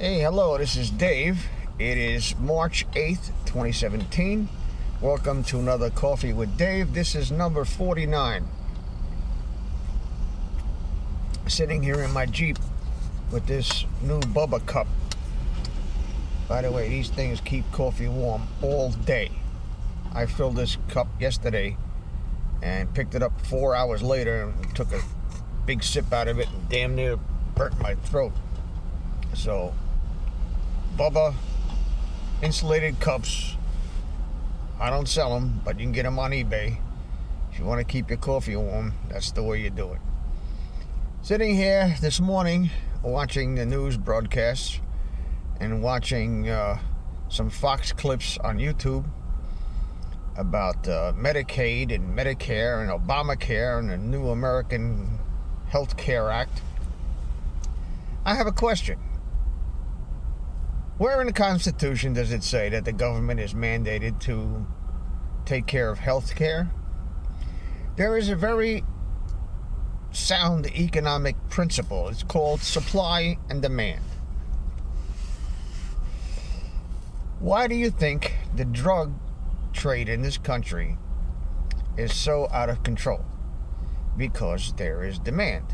Hey, hello, this is Dave. It is March 8th, 2017. Welcome to another Coffee with Dave. This is number 49. Sitting here in my Jeep with this new Bubba cup. By the way, these things keep coffee warm all day. I filled this cup yesterday and picked it up 4 hours later and took a big sip out of it and damn near burnt my throat. So, Bubba insulated cups. I don't sell them, but you can get them on eBay. If you want to keep your coffee warm, that's the way you do it. Sitting here this morning watching the news broadcasts and watching some Fox clips on YouTube about Medicaid and Medicare and Obamacare and the new American Health Care Act. I have a question. Where in the Constitution does it say that the government is mandated to take care of health care? There is a very sound economic principle. It's called supply and demand. Why do you think the drug trade in this country is so out of control? Because there is demand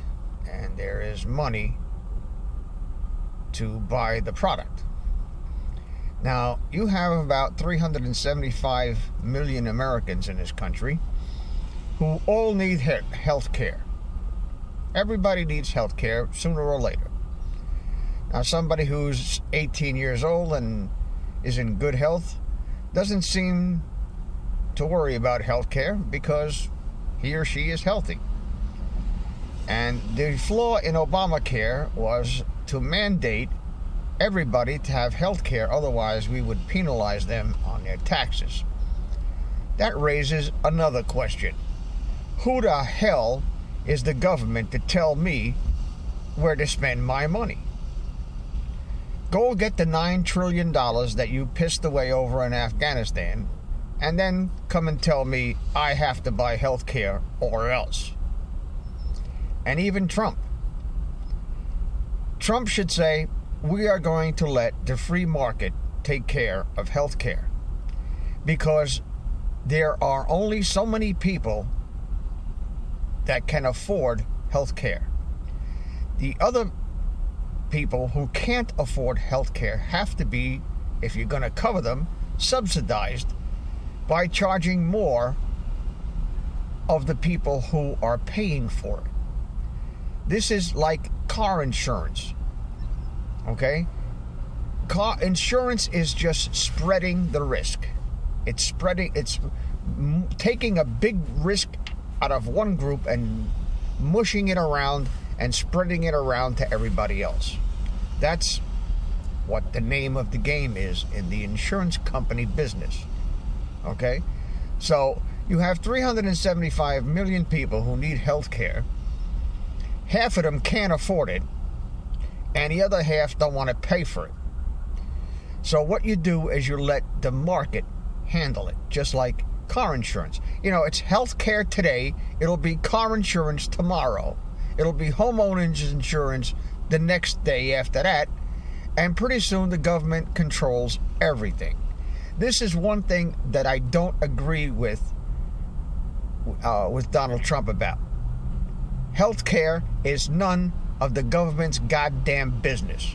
and there is money to buy the product. Now, you have about 375 million Americans in this country who all need health care. Everybody needs health care sooner or later. Now, somebody who's 18 years old and is in good health doesn't seem to worry about health care because he or she is healthy. And the flaw in Obamacare was to mandate everybody to have health care, otherwise we would penalize them on their taxes. That raises another question. Who the hell is the government to tell me where to spend my money? Go get the $9 trillion that you pissed away over in Afghanistan, and then come and tell me I have to buy health care or else. And even Trump should say, we are going to let the free market take care of health care because there are only so many people that can afford health care. The other people who can't afford health care have to be, if you're going to cover them, subsidized by charging more of the people who are paying for it. This is like car insurance. Okay? Car insurance is just spreading the risk. It's taking a big risk out of one group and mushing it around and spreading it around to everybody else. That's what the name of the game is in the insurance company business. Okay? So you have 375 million people who need health care. Half of them can't afford it, and the other half don't want to pay for it. So what you do is you let the market handle it, just like car insurance. You know, it's health care today, it'll be car insurance tomorrow, it'll be homeowners insurance the next day after that, and pretty soon the government controls everything. This is one thing that I don't agree with Donald Trump about. Health care is none of the government's goddamn business.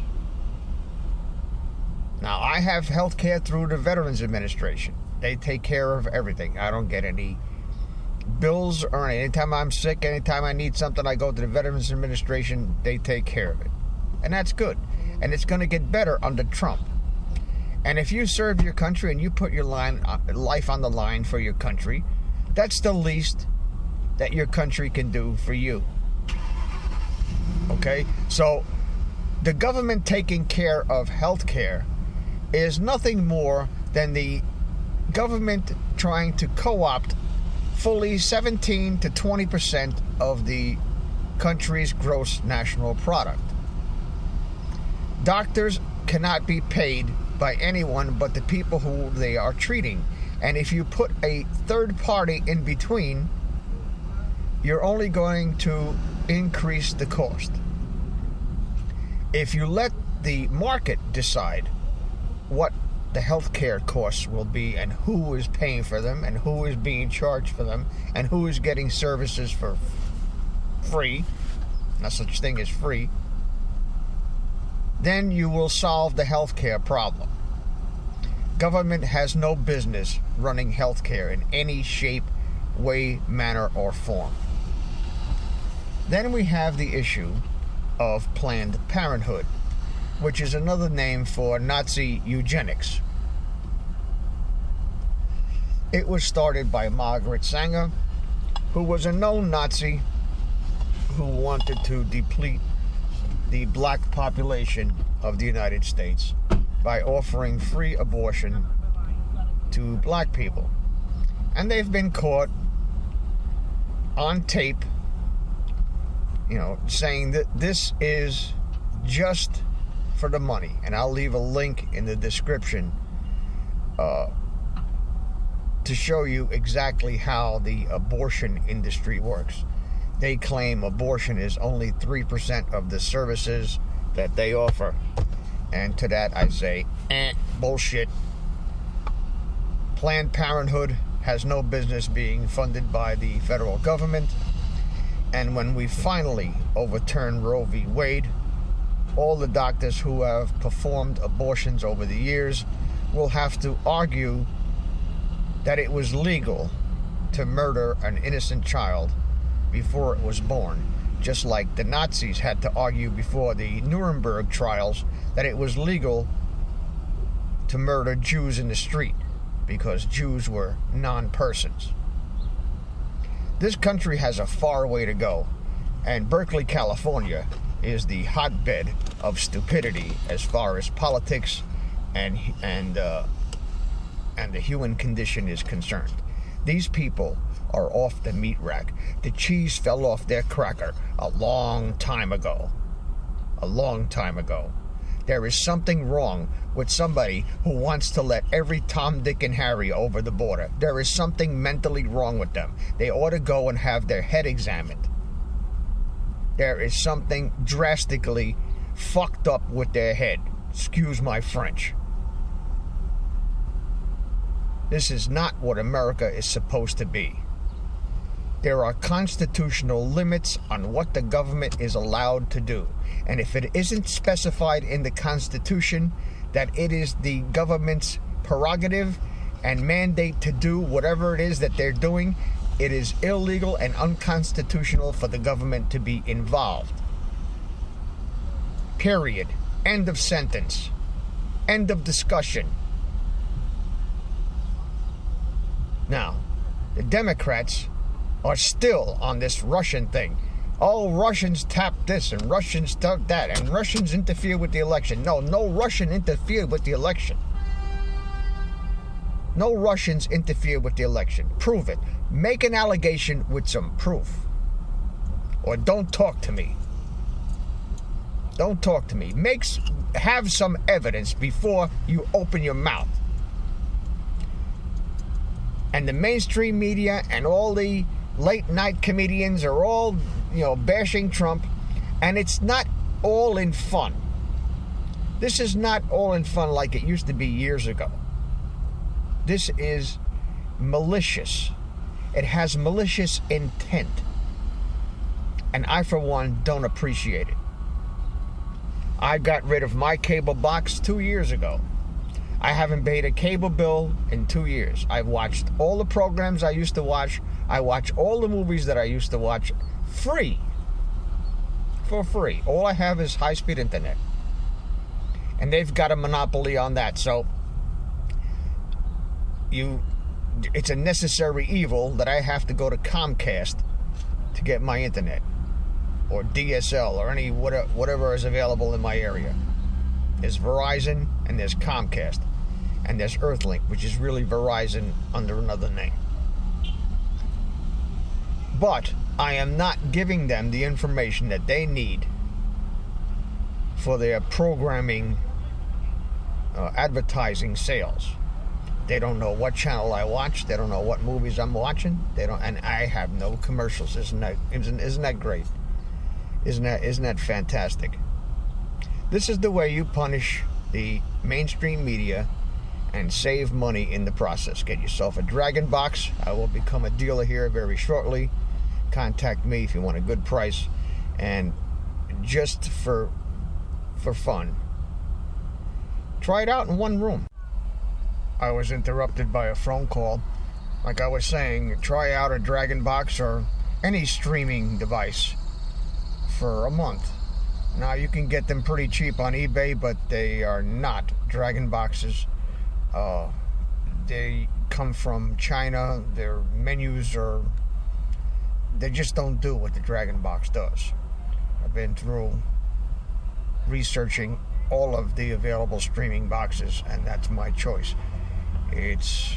Now, I have health care through the Veterans Administration. They take care of everything. I don't get any bills or anything. Anytime I'm sick, anytime I need something, I go to the Veterans Administration. They take care of it. And that's good. And it's going to get better under Trump. And if you serve your country and you put your life on the line for your country, that's the least that your country can do for you. Okay? So the government taking care of health care is nothing more than the government trying to co-opt fully 17 to 20% of the country's gross national product. Doctors cannot be paid by anyone but the people who they are treating. And if you put a third party in between, you're only going to increase the cost. If you let the market decide what the healthcare costs will be and who is paying for them and who is being charged for them and who is getting services for free, no such thing as free, then you will solve the healthcare problem. Government has no business running healthcare in any shape, way, manner, or form. Then we have the issue of Planned Parenthood, which is another name for Nazi eugenics. It was started by Margaret Sanger, who was a known Nazi who wanted to deplete the black population of the United States by offering free abortion to black people. And they've been caught on tape, saying that this is just for the money. And I'll leave a link in the description to show you exactly how the abortion industry works. They claim abortion is only 3% of the services that they offer. And to that I say, bullshit. Planned Parenthood has no business being funded by the federal government. And when we finally overturn Roe v. Wade, all the doctors who have performed abortions over the years will have to argue that it was legal to murder an innocent child before it was born, just like the Nazis had to argue before the Nuremberg trials that it was legal to murder Jews in the street because Jews were non-persons. This country has a far way to go, and Berkeley, California is the hotbed of stupidity as far as politics and the human condition is concerned. These people are off the meat rack. The cheese fell off their cracker a long time ago. A long time ago. There is something wrong with somebody who wants to let every Tom, Dick, and Harry over the border. There is something mentally wrong with them. They ought to go and have their head examined. There is something drastically fucked up with their head. Excuse my French. This is not what America is supposed to be. There are constitutional limits on what the government is allowed to do. And if it isn't specified in the Constitution that it is the government's prerogative and mandate to do whatever it is that they're doing, it is illegal and unconstitutional for the government to be involved. Period. End of sentence. End of discussion. Now, the Democrats are still on this Russian thing. Oh, Russians tapped this and Russians tapped that and Russians interfered with the election. No Russian interfered with the election. No Russians interfered with the election. Prove it. Make an allegation with some proof. Or don't talk to me. Don't talk to me. Have some evidence before you open your mouth. And the mainstream media and all the late night comedians are all, bashing Trump. And it's not all in fun. This is not all in fun like it used to be years ago. This is malicious. It has malicious intent. And I, for one, don't appreciate it. I got rid of my cable box 2 years ago. I haven't paid a cable bill in 2 years. I've watched all the programs I used to watch. I watch all the movies that I used to watch free. For free. All I have is high-speed internet. And they've got a monopoly on that. So, it's a necessary evil that I have to go to Comcast to get my internet. Or DSL or any whatever is available in my area. There's Verizon and there's Comcast. And there's Earthlink, which is really Verizon under another name. But I am not giving them the information that they need for their programming, advertising sales. They don't know what channel I watch. They don't know what movies I'm watching. And I have no commercials. Isn't that great? Isn't that fantastic? This is the way you punish the mainstream media and save money in the process. Get yourself a Dragon box. I will become a dealer here very shortly. Contact me if you want a good price. And just for fun, try it out in one room. I was interrupted by a phone call. Like I was saying, try out a Dragon box or any streaming device for a month. Now, you can get them pretty cheap on eBay, but they are not Dragon boxes. They come from China. Their menus they just don't do what the Dragon box does. I've been through researching all of the available streaming boxes, and that's my choice. It's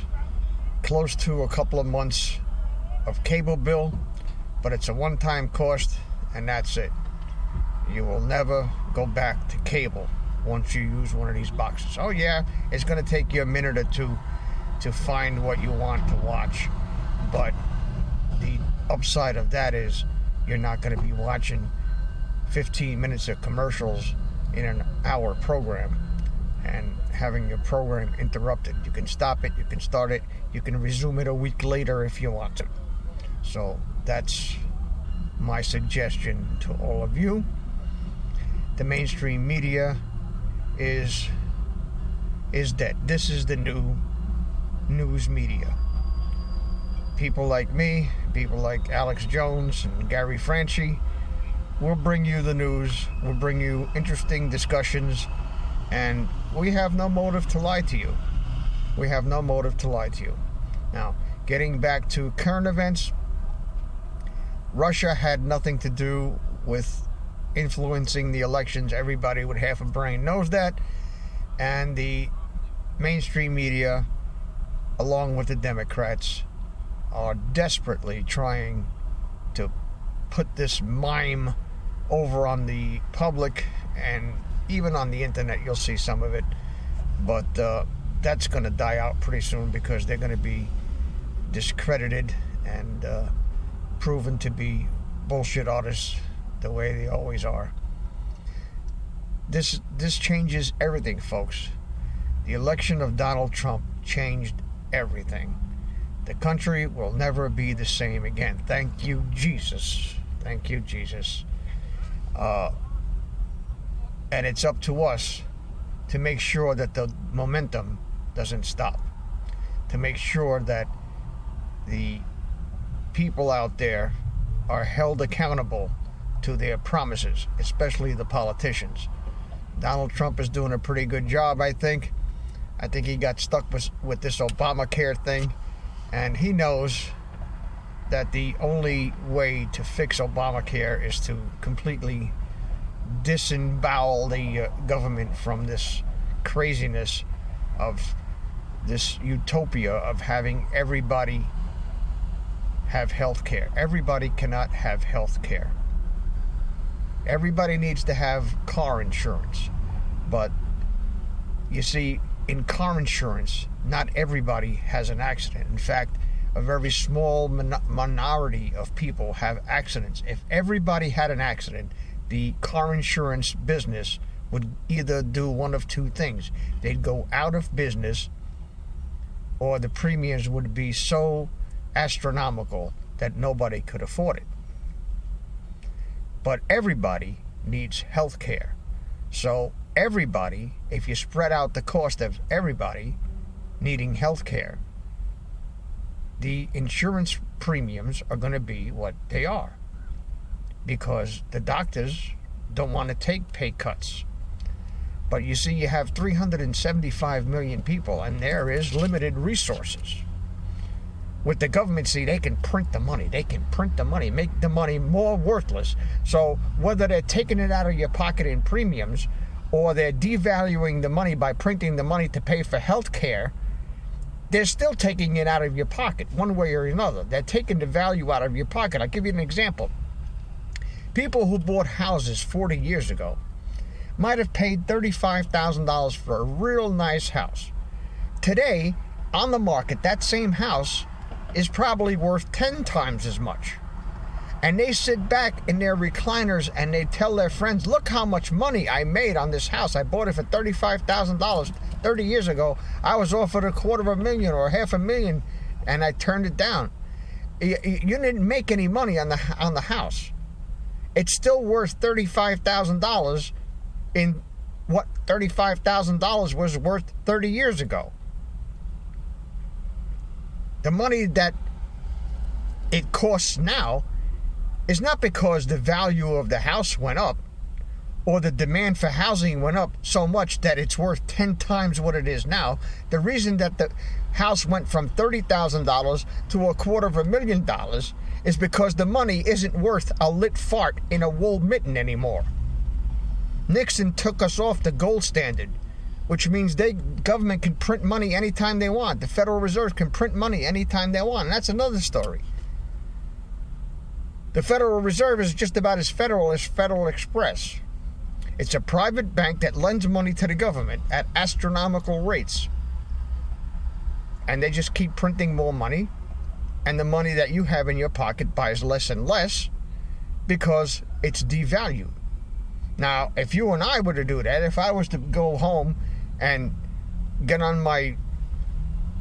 close to a couple of months of cable bill, but it's a one-time cost, and that's it. You will never go back to cable once you use one of these boxes. Oh yeah, it's going to take you a minute or two to find what you want to watch, but the upside of that is you're not going to be watching 15 minutes of commercials in an hour program and having your program interrupted. You can stop it, you can start it, you can resume it a week later if you want to. So that's my suggestion to all of you. The mainstream media is dead. This is the new news media. People like me, people like Alex Jones and Gary Franchi will bring you the news, will bring you interesting discussions, and we have no motive to lie to you. We have no motive to lie to you. Now, getting back to current events, Russia had nothing to do with influencing the elections. Everybody with half a brain knows that. And the mainstream media, along with the Democrats, are desperately trying to put this mime over on the public, and even on the internet you'll see some of it. But that's going to die out pretty soon because they're going to be discredited and proven to be bullshit artists the way they always are. This changes everything, folks. The election of Donald Trump changed everything. The country will never be the same again. Thank you, Jesus. Thank you, Jesus. And it's up to us to make sure that the momentum doesn't stop. To make sure that the people out there are held accountable to their promises, especially the politicians. Donald Trump is doing a pretty good job, I think. I think he got stuck with this Obamacare thing, and he knows that the only way to fix Obamacare is to completely disembowel the government from this craziness of this utopia of having everybody have health care. Everybody cannot have health care. Everybody needs to have car insurance. But you see, in car insurance, not everybody has an accident. In fact, a very small minority of people have accidents. If everybody had an accident, the car insurance business would either do one of two things. They'd go out of business, or the premiums would be so astronomical that nobody could afford it. But everybody needs health care. So everybody, if you spread out the cost of everybody needing health care, the insurance premiums are going to be what they are, because the doctors don't want to take pay cuts. But you see, you have 375 million people, and there is limited resources. With the government, see, they can print the money. They can print the money, make the money more worthless. So whether they're taking it out of your pocket in premiums, or they're devaluing the money by printing the money to pay for health care, they're still taking it out of your pocket, one way or another. They're taking the value out of your pocket. I'll give you an example. People who bought houses 40 years ago might have paid $35,000 for a real nice house. Today, on the market, that same house is probably worth 10 times as much. And they sit back in their recliners and they tell their friends, look how much money I made on this house. I bought it for $35,000 30 years ago. I was offered $250,000 or $500,000 and I turned it down. You didn't make any money on the house. It's still worth $35,000 in what $35,000 was worth 30 years ago. The money that it costs now is not because the value of the house went up or the demand for housing went up so much that it's worth 10 times what it is now. The reason that the house went from $30,000 to $250,000 is because the money isn't worth a lit fart in a wool mitten anymore. Nixon took us off the gold standard, which means government can print money anytime they want. The Federal Reserve can print money anytime they want, and that's another story. The Federal Reserve is just about as federal as Federal Express. It's a private bank that lends money to the government at astronomical rates. And they just keep printing more money, and the money that you have in your pocket buys less and less because it's devalued. Now, if you and I were to do that, if I was to go home and get on my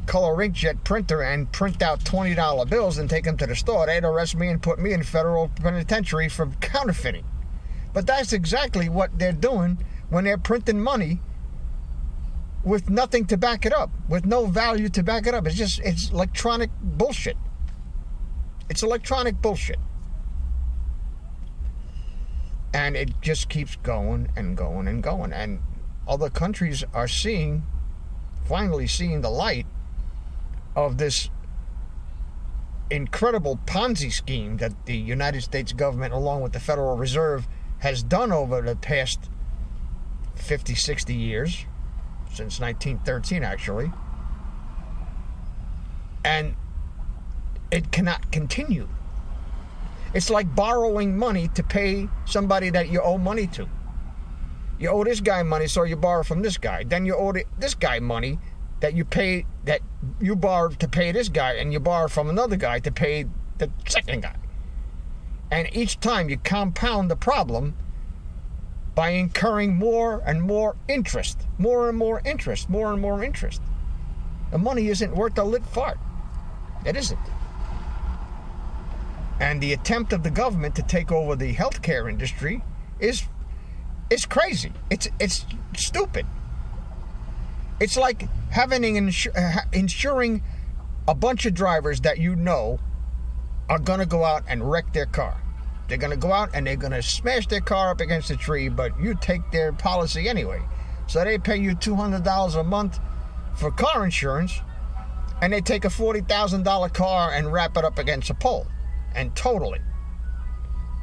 color inkjet printer and print out $20 bills and take them to the store, they'd arrest me and put me in federal penitentiary for counterfeiting. But that's exactly what they're doing when they're printing money with nothing to back it up, with no value to back it up. It's electronic bullshit. It's electronic bullshit. And it just keeps going and going and going. And other countries are finally seeing the light of this incredible Ponzi scheme that the United States government, along with the Federal Reserve, has done over the past 50, 60 years, since 1913 actually. And it cannot continue. It's like borrowing money to pay somebody that you owe money to. You owe this guy money, so you borrow from this guy. Then you owe this guy money that you borrowed to pay this guy, and you borrow from another guy to pay the second guy. And each time you compound the problem by incurring more and more interest, more and more interest, more and more interest. The money isn't worth a lit fart. It isn't. And the attempt of the government to take over the healthcare industry is crazy. It's stupid. It's like insuring a bunch of drivers that you know are going to go out and wreck their car. They're going to go out and they're going to smash their car up against a tree, but you take their policy anyway. So they pay you $200 a month for car insurance, and they take a $40,000 car and wrap it up against a pole and total it.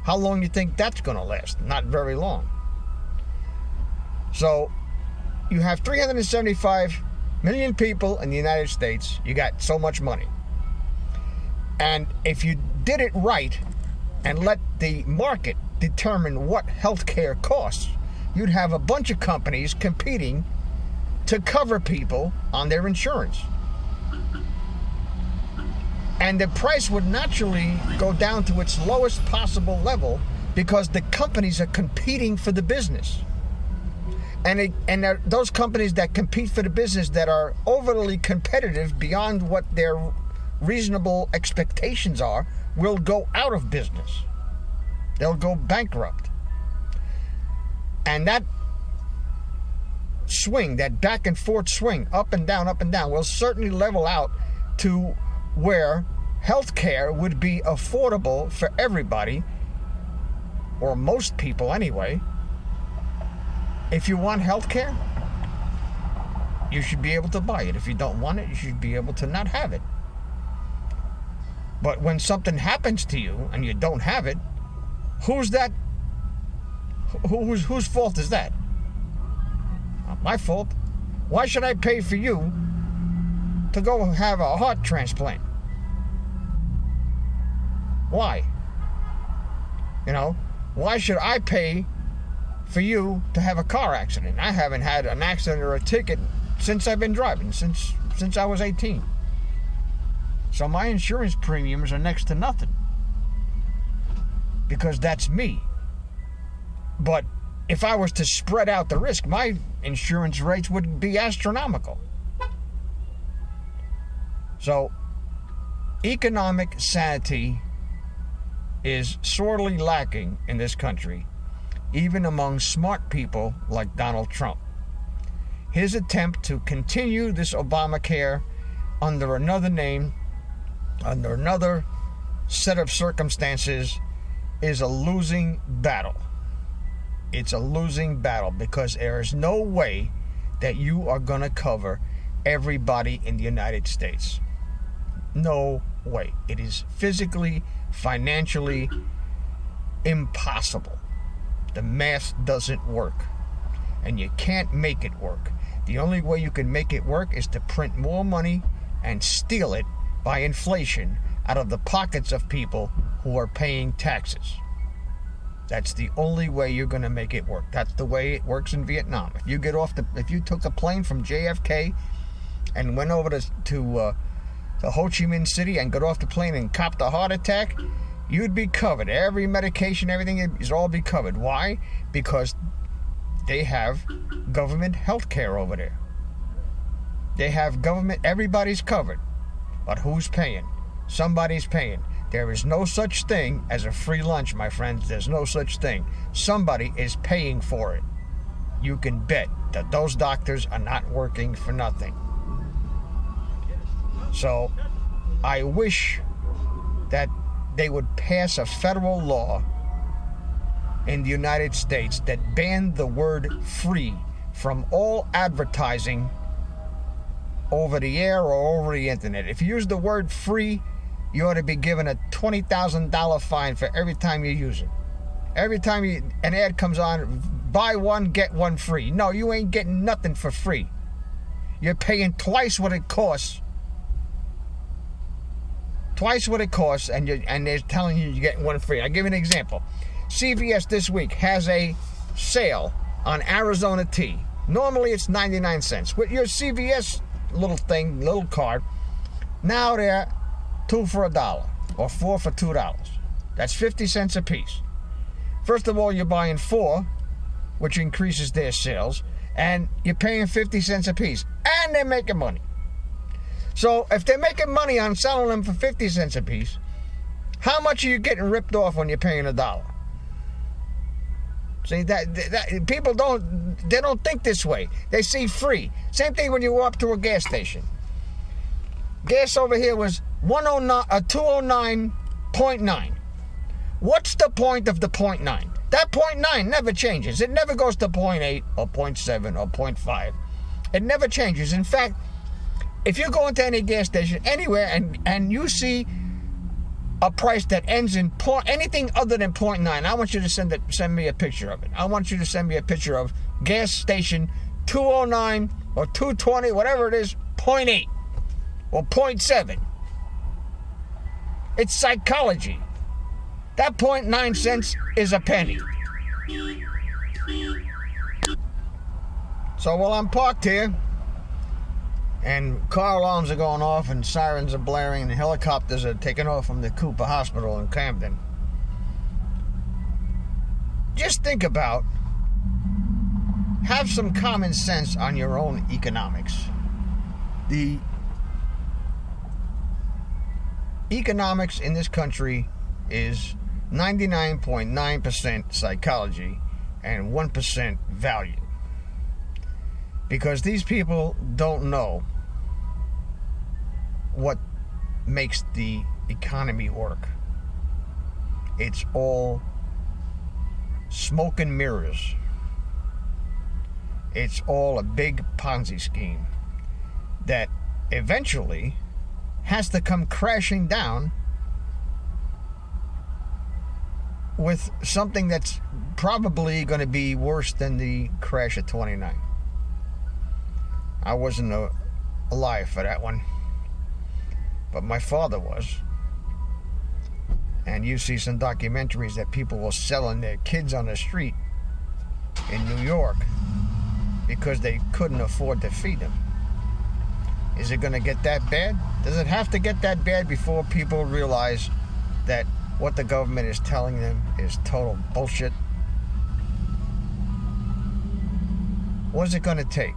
How long do you think that's going to last? Not very long. So you have 375 million people in the United States. You got so much money. And if you did it right and let the market determine what healthcare costs, you'd have a bunch of companies competing to cover people on their insurance. And the price would naturally go down to its lowest possible level because the companies are competing for the business. And those companies that compete for the business that are overly competitive beyond what their reasonable expectations are will go out of business. They'll go bankrupt. And that swing, that back and forth swing, up and down, will certainly level out to where healthcare would be affordable for everybody, or most people anyway. If you want healthcare, you should be able to buy it. If you don't want it, you should be able to not have it. But when something happens to you and you don't have it, who's that? Whose fault is that? Not my fault. Why should I pay for you to go have a heart transplant? Why? Why should I pay for you to have a car accident? I haven't had an accident or a ticket since I've been driving, since I was 18. So my insurance premiums are next to nothing. because that's me. But if I was to spread out the risk, my insurance rates would be astronomical. So, economic sanity is sorely lacking in this country, even among smart people like Donald Trump. His attempt to continue this Obamacare under another name, under another set of circumstances, is a losing battle. It's a losing battle because there is no way that you are going to cover everybody in the United States. No way. It is physically, financially impossible. The math doesn't work. And you can't make it work. The only way you can make it work is to print more money and steal it by inflation out of the pockets of people who are paying taxes. That's the only way you're going to make it work. That's the way it works in Vietnam. If you took a plane from JFK and went over to Ho Chi Minh City and got off the plane and copped a heart attack, you'd be covered. Every medication, everything is all be covered. Why? Because they have government health care over there. They have government, everybody's covered. But who's paying? Somebody's paying. There is no such thing as a free lunch, my friends. There's no such thing. Somebody is paying for it. You can bet that those doctors are not working for nothing. So, I wish that they would pass a federal law in the United States that banned the word free from all advertising over the air or over the internet. If you use the word free, you ought to be given a $20,000 fine for every time you use it. Every time an ad comes on, buy one, get one free. No, you ain't getting nothing for free. You're paying twice what it costs. Twice what it costs, and they're telling you you're getting one free. I'll give you an example. CVS this week has a sale on Arizona tea. Normally it's 99 cents. With your CVS little card, now they're 2 for $1 or 4 for $2. That's 50 cents a piece. First of all, you're buying 4, which increases their sales, and you're paying 50 cents a piece, and they're making money. So if they're making money on selling them for 50 cents a piece, how much are you getting ripped off when you're paying $1? See, that people don't think this way. They see free. Same thing when you go up to a gas station. Gas over here was 209.9. What's the point of the 0.9? That 0.9 never changes. It never goes to 0.8 or 0.7 or 0.5. It never changes. In fact, if you go into any gas station anywhere and you see a price that ends in anything other than 0.9, I want you to send me a picture of it. I want you to send me a picture of gas station 209 or 220, whatever it is, 0.8 or 0.7. It's psychology. That 0.9 cents is a penny. So while I'm parked here, and car alarms are going off, and sirens are blaring, and helicopters are taking off from the Cooper Hospital in Camden, just think about, have some common sense on your own economics. The economics in this country is 99.9% psychology and 1% value. Because these people don't know what makes the economy work. It's all smoke and mirrors. It's all a big Ponzi scheme that eventually has to come crashing down with something that's probably going to be worse than the crash of 29. I wasn't alive for that one, but my father was. And you see some documentaries that people were selling their kids on the street in New York because they couldn't afford to feed them. Is it going to get that bad? Does it have to get that bad before people realize that what the government is telling them is total bullshit. What's it going to take?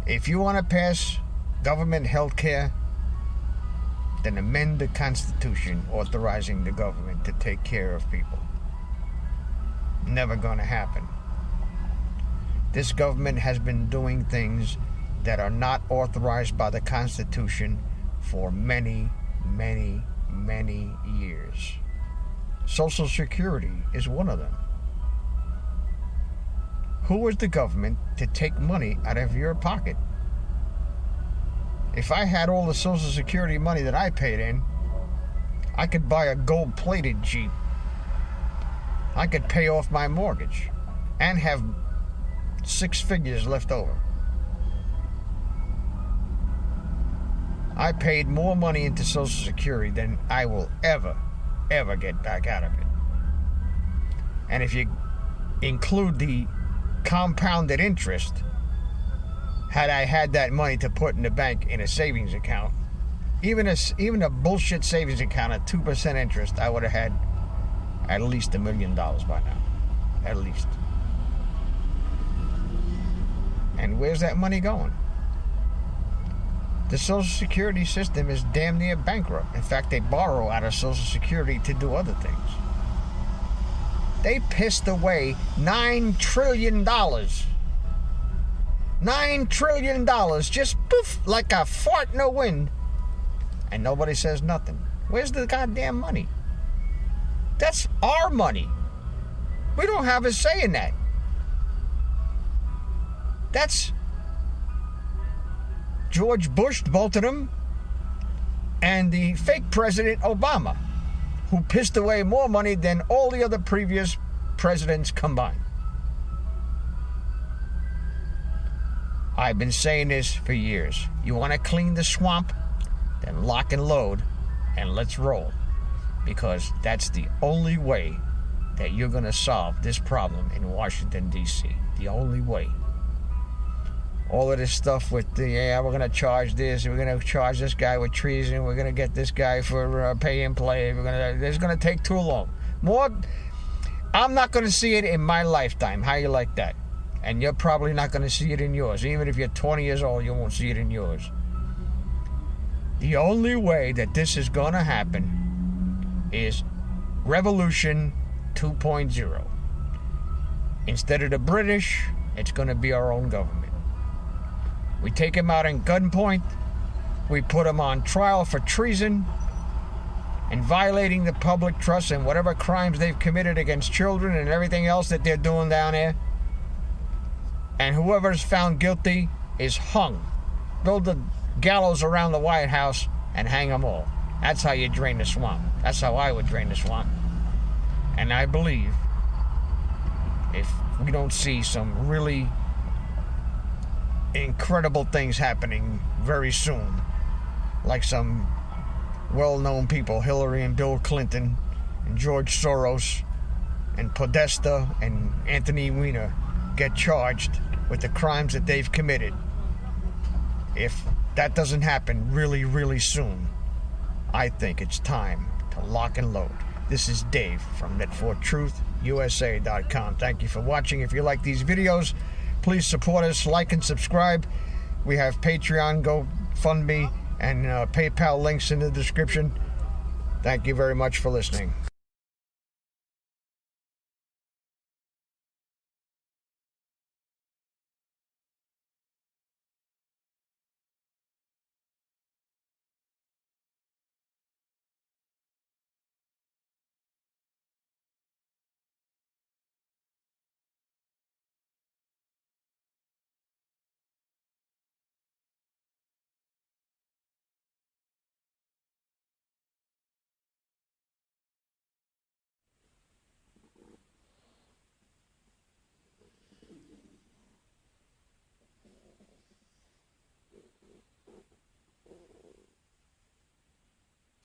If you want to pass government health care, then amend the Constitution authorizing the government to take care of people. Never going to happen. This government has been doing things that are not authorized by the Constitution for many, many, many years. Social Security is one of them. Who is the government to take money out of your pocket? If I had all the Social Security money that I paid in, I could buy a gold-plated Jeep. I could pay off my mortgage and have 6 figures left over. I paid more money into Social Security than I will ever get back out of it. And if you include the compounded interest, had I had that money to put in the bank in a savings account, even a bullshit savings account at 2% interest, I would have had at least $1 million by now. At least. And where's that money going? The Social Security system is damn near bankrupt. In fact, they borrow out of Social Security to do other things. They pissed away $9 trillion. $9 trillion, just poof, like a fart in the wind. And nobody says nothing. Where's the goddamn money? That's our money. We don't have a say in that. That's George Bush, both of them, and the fake President Obama, who pissed away more money than all the other previous presidents combined. I've been saying this for years. You want to clean the swamp? Then lock and load, and let's roll. Because that's the only way that you're going to solve this problem in Washington, D.C. The only way. All of this stuff with we're going to charge this, we're going to charge this guy with treason, we're going to get this guy for pay and play, it's going to take too long. I'm not going to see it in my lifetime. How you like that? And you're probably not going to see it in yours. Even if you're 20 years old, you won't see it in yours. The only way that this is going to happen is Revolution 2.0. Instead of the British, it's going to be our own government. We take them out in gunpoint. We put them on trial for treason and violating the public trust and whatever crimes they've committed against children and everything else that they're doing down there. And whoever's found guilty is hung. Build the gallows around the White House and hang them all. That's how you drain the swamp. That's how I would drain the swamp. And I believe if we don't see some really incredible things happening very soon, like some well-known people, Hillary and Bill Clinton and George Soros and Podesta and Anthony Weiner, get charged with the crimes that they've committed. If that doesn't happen really, really soon, I think it's time to lock and load. This is Dave from NetForTruthUSA.com. Thank you for watching. If you like these videos, please support us, like and subscribe. We have Patreon, GoFundMe, and PayPal links in the description. Thank you very much for listening.